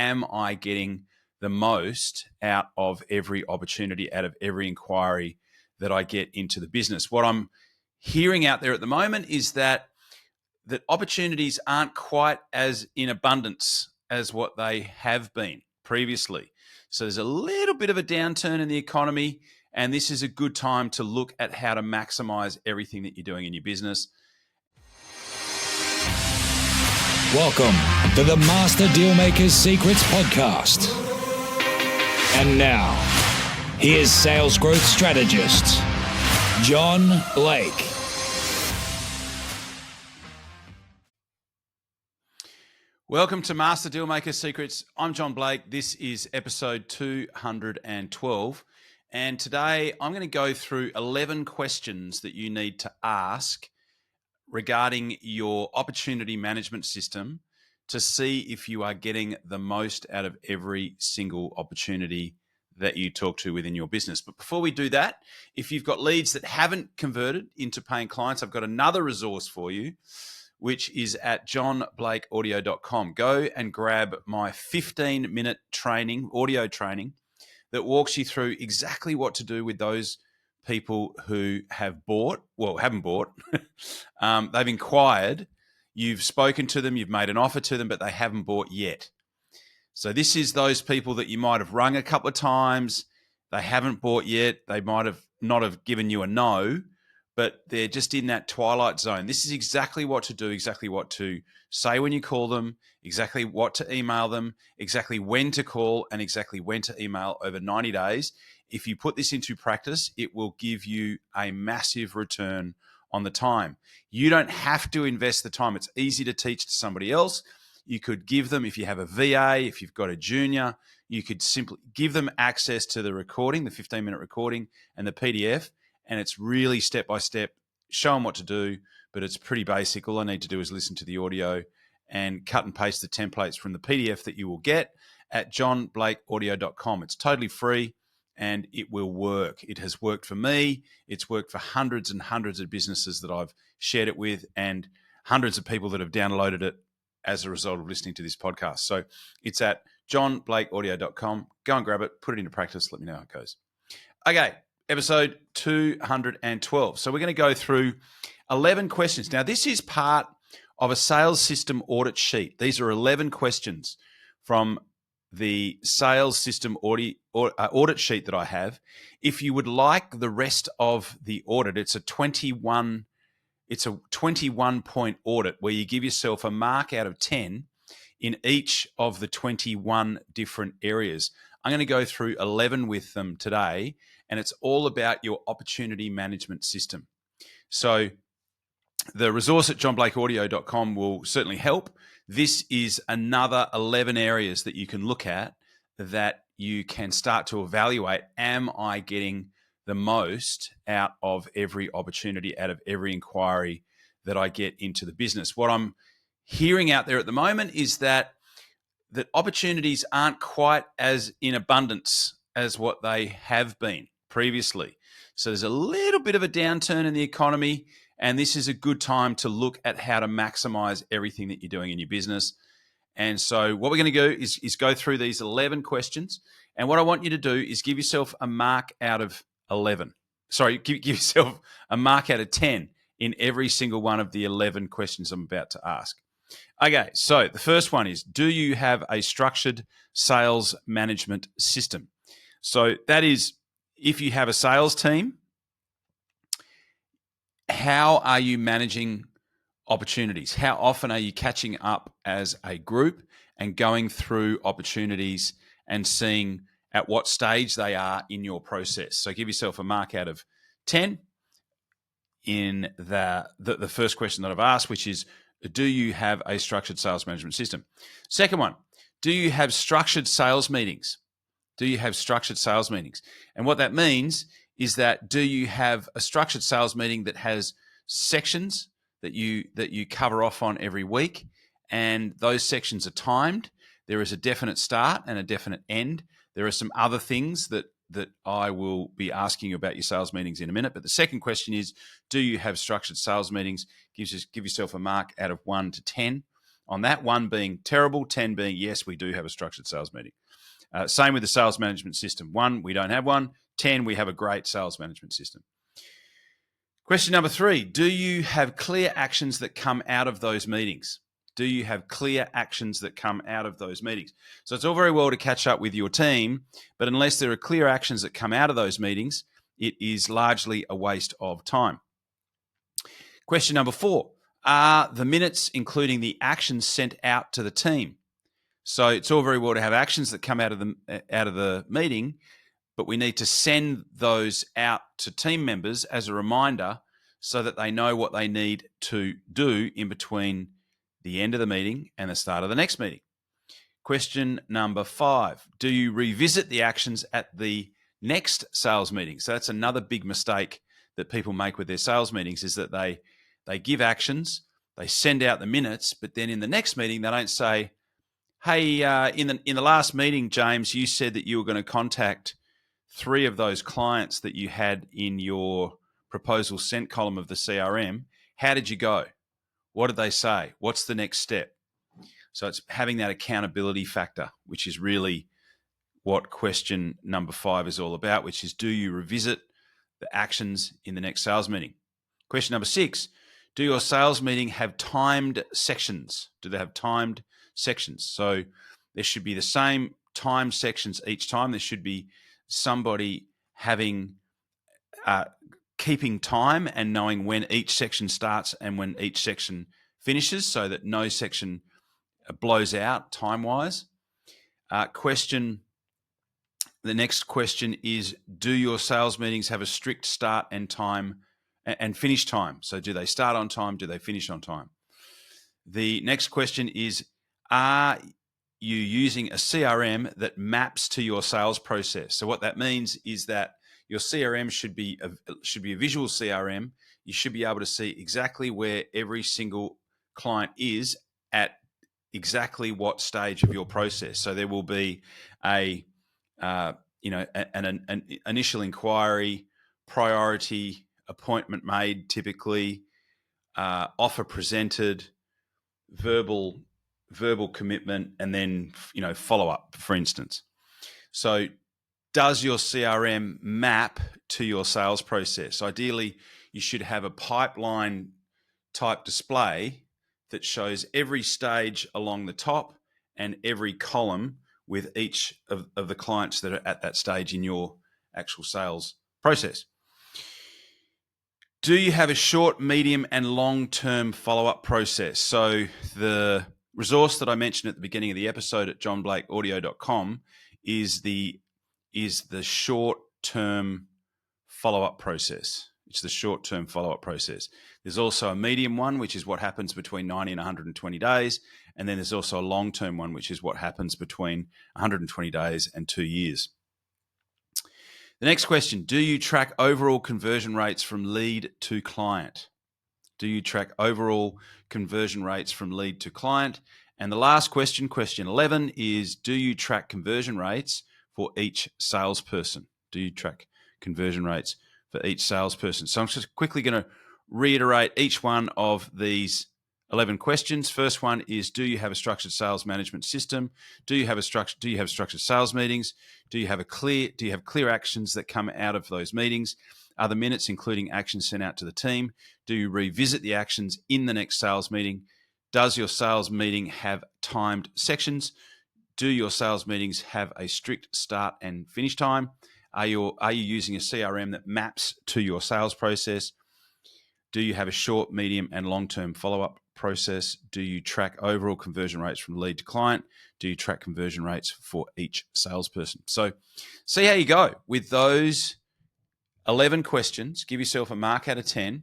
am I getting the most out of every opportunity, out of every inquiry that I get into the business? What I'm hearing out there at the moment is that opportunities aren't quite as in abundance as what they have been previously. So there's a little bit of a downturn in the economy, and this is a good time to look at how to maximize everything that you're doing in your business. Welcome to the Master Dealmaker's Secrets podcast. And now, here's sales growth strategist, John Blake. Welcome to Master Dealmaker's Secrets. I'm John Blake. This is episode 212. And today I'm going to go through 11 questions that you need to ask regarding your opportunity management system to see if you are getting the most out of every single opportunity that you talk to within your business. But before we do that, if you've got leads that haven't converted into paying clients, I've got another resource for you, which is at johnblakeaudio.com. Go and grab my 15-minute training, audio training, that walks you through exactly what to do with those people who have bought, well, haven't bought, they've inquired, you've spoken to them, you've made an offer to them, but they haven't bought yet. So this is those people that you might have rung a couple of times, they haven't bought yet, they might have not have given you a no, but they're just in that twilight zone. This is exactly what to do, exactly what to say when you call them, exactly what to email them, exactly when to call, and exactly when to email over 90 days. If you put this into practice, it will give you a massive return on the time. You don't have to invest the time. It's easy to teach to somebody else. You could give them, if you have a VA, if you've got a junior, you could simply give them access to the recording, the 15-minute recording and the PDF, and it's really step-by-step. Show them what to do, but it's pretty basic. All I need to do is listen to the audio and cut and paste the templates from the PDF that you will get at johnblakeaudio.com. It's totally free. And it will work. It has worked for me. It's worked for hundreds and hundreds of businesses that I've shared it with, and hundreds of people that have downloaded it as a result of listening to this podcast. So it's at johnblakeaudio.com. Go and grab it, put it into practice. Let me know how it goes. Okay, episode 212. So we're going to go through 11 questions. Now, this is part of a sales system audit sheet. These are 11 questions from the sales system audit sheet that I have. If you would like the rest of the audit, it's a 21 point audit where you give yourself a mark out of 10 in each of the 21 different areas. I'm going to go through 11 with them today, and it's all about your opportunity management system. So the resource at johnblakeaudio.com will certainly help. This is another 11 areas that you can look at that you can start to evaluate. Am I getting the most out of every opportunity, out of every inquiry that I get into the business? What I'm hearing out there at the moment is that opportunities aren't quite as in abundance as what they have been previously. So there's a little bit of a downturn in the economy, and this is a good time to look at how to maximize everything that you're doing in your business. And so what we're going to do is go through these 11 questions. And what I want you to do is give yourself a mark out of 11. Sorry, give yourself a mark out of 10 in every single one of the 11 questions I'm about to ask. Okay, so the first one is, do you have a structured sales management system? So that is, if you have a sales team, how are you managing opportunities? How often are you catching up as a group and going through opportunities and seeing at what stage they are in your process? So give yourself a mark out of 10 in the first question that I've asked, which is, do you have a structured sales management system? Second one, do you have structured sales meetings? Do you have structured sales meetings? And what that means is that, do you have a structured sales meeting that has sections that you cover off on every week, and those sections are timed? There is a definite start and a definite end. There are some other things that I will be asking you about your sales meetings in a minute. But the second question is, do you have structured sales meetings? Give yourself a mark out of 1 to 10 on that, 1 being terrible, 10 being yes, we do have a structured sales meeting. Same with the sales management system. 1, we don't have one. 10, we have a great sales management system. Question number 3, do you have clear actions that come out of those meetings? Do you have clear actions that come out of those meetings? So it's all very well to catch up with your team, but unless there are clear actions that come out of those meetings, it is largely a waste of time. Question number 4, are the minutes, including the actions, sent out to the team? So it's all very well to have actions that come out of the meeting, but we need to send those out to team members as a reminder so that they know what they need to do in between the end of the meeting and the start of the next meeting. Question number 5, do you revisit the actions at the next sales meeting? So that's another big mistake that people make with their sales meetings, is that they give actions, they send out the minutes, but then in the next meeting they don't say, hey, in the last meeting, James, you said that you were going to contact 3 of those clients that you had in your proposal sent column of the CRM. How did you go? What did they say? What's the next step? So it's having that accountability factor, which is really what question number 5 is all about, which is, do you revisit the actions in the next sales meeting? Question number 6, do your sales meeting have timed sections? Do they have timed sections? So there should be the same timed sections each time. There should be somebody having keeping time and knowing when each section starts and when each section finishes, so that no section blows out time-wise. The next question is, do your sales meetings have a strict start and time and finish time? So do they start on time? Do they finish on time? The next question is, are you using a CRM that maps to your sales process? So what that means is that your CRM should be a visual CRM. You should be able to see exactly where every single client is at exactly what stage of your process. So there will be an initial inquiry, priority, appointment made, typically, offer presented, verbal commitment, and then follow up, for instance. So does your CRM map to your sales process? Ideally, you should have a pipeline type display that shows every stage along the top and every column with each of the clients that are at that stage in your actual sales process. Do you have a short, medium, and long-term follow-up process? So the resource that I mentioned at the beginning of the episode at johnblakeaudio.com is the short-term follow-up process. It's the short-term follow-up process. There's also a medium one, which is what happens between 90 and 120 days. And then there's also a long-term one, which is what happens between 120 days and 2 years. The next question, do you track overall conversion rates from lead to client? Do you track overall conversion rates from lead to client? And the last question, question 11, is, do you track conversion rates for each salesperson? Do you track conversion rates for each salesperson? So I'm just quickly going to reiterate each one of these 11 questions. First one is, do you have a structured sales management system? Do you have structured sales meetings? Do you have clear actions that come out of those meetings? Are the minutes, including actions, sent out to the team? Do you revisit the actions in the next sales meeting? Does your sales meeting have timed sections? Do your sales meetings have a strict start and finish time? Are you using a CRM that maps to your sales process? Do you have a short, medium, and long-term follow-up process? Do you track overall conversion rates from lead to client? Do you track conversion rates for each salesperson? So see how you go with those 11 questions. Give yourself a mark out of 10.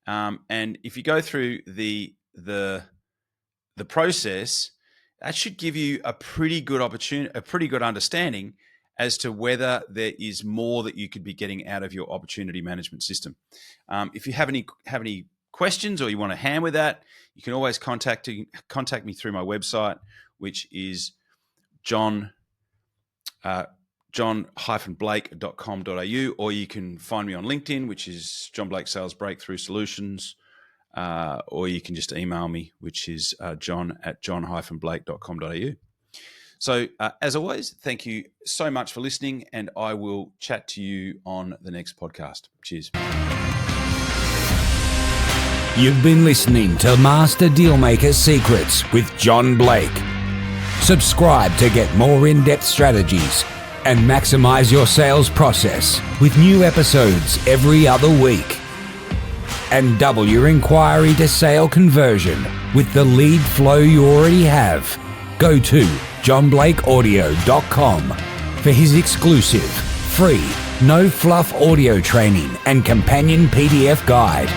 And if you go through the process, that should give you a pretty good opportunity, a pretty good understanding as to whether there is more that you could be getting out of your opportunity management system. If you have any questions or you want a hand with that, you can always contact me through my website, which is john-blake.com.au, or you can find me on LinkedIn, which is John Blake Sales Breakthrough Solutions, or you can just email me, which is john@john-blake.com.au. So as always, thank you so much for listening, and I will chat to you on the next podcast. Cheers. You've been listening to Master Dealmaker Secrets with John Blake. Subscribe to get more in-depth strategies and maximize your sales process with new episodes every other week. And double your inquiry to sale conversion with the lead flow you already have. Go to johnblakeaudio.com for his exclusive, free, no-fluff audio training and companion PDF guide.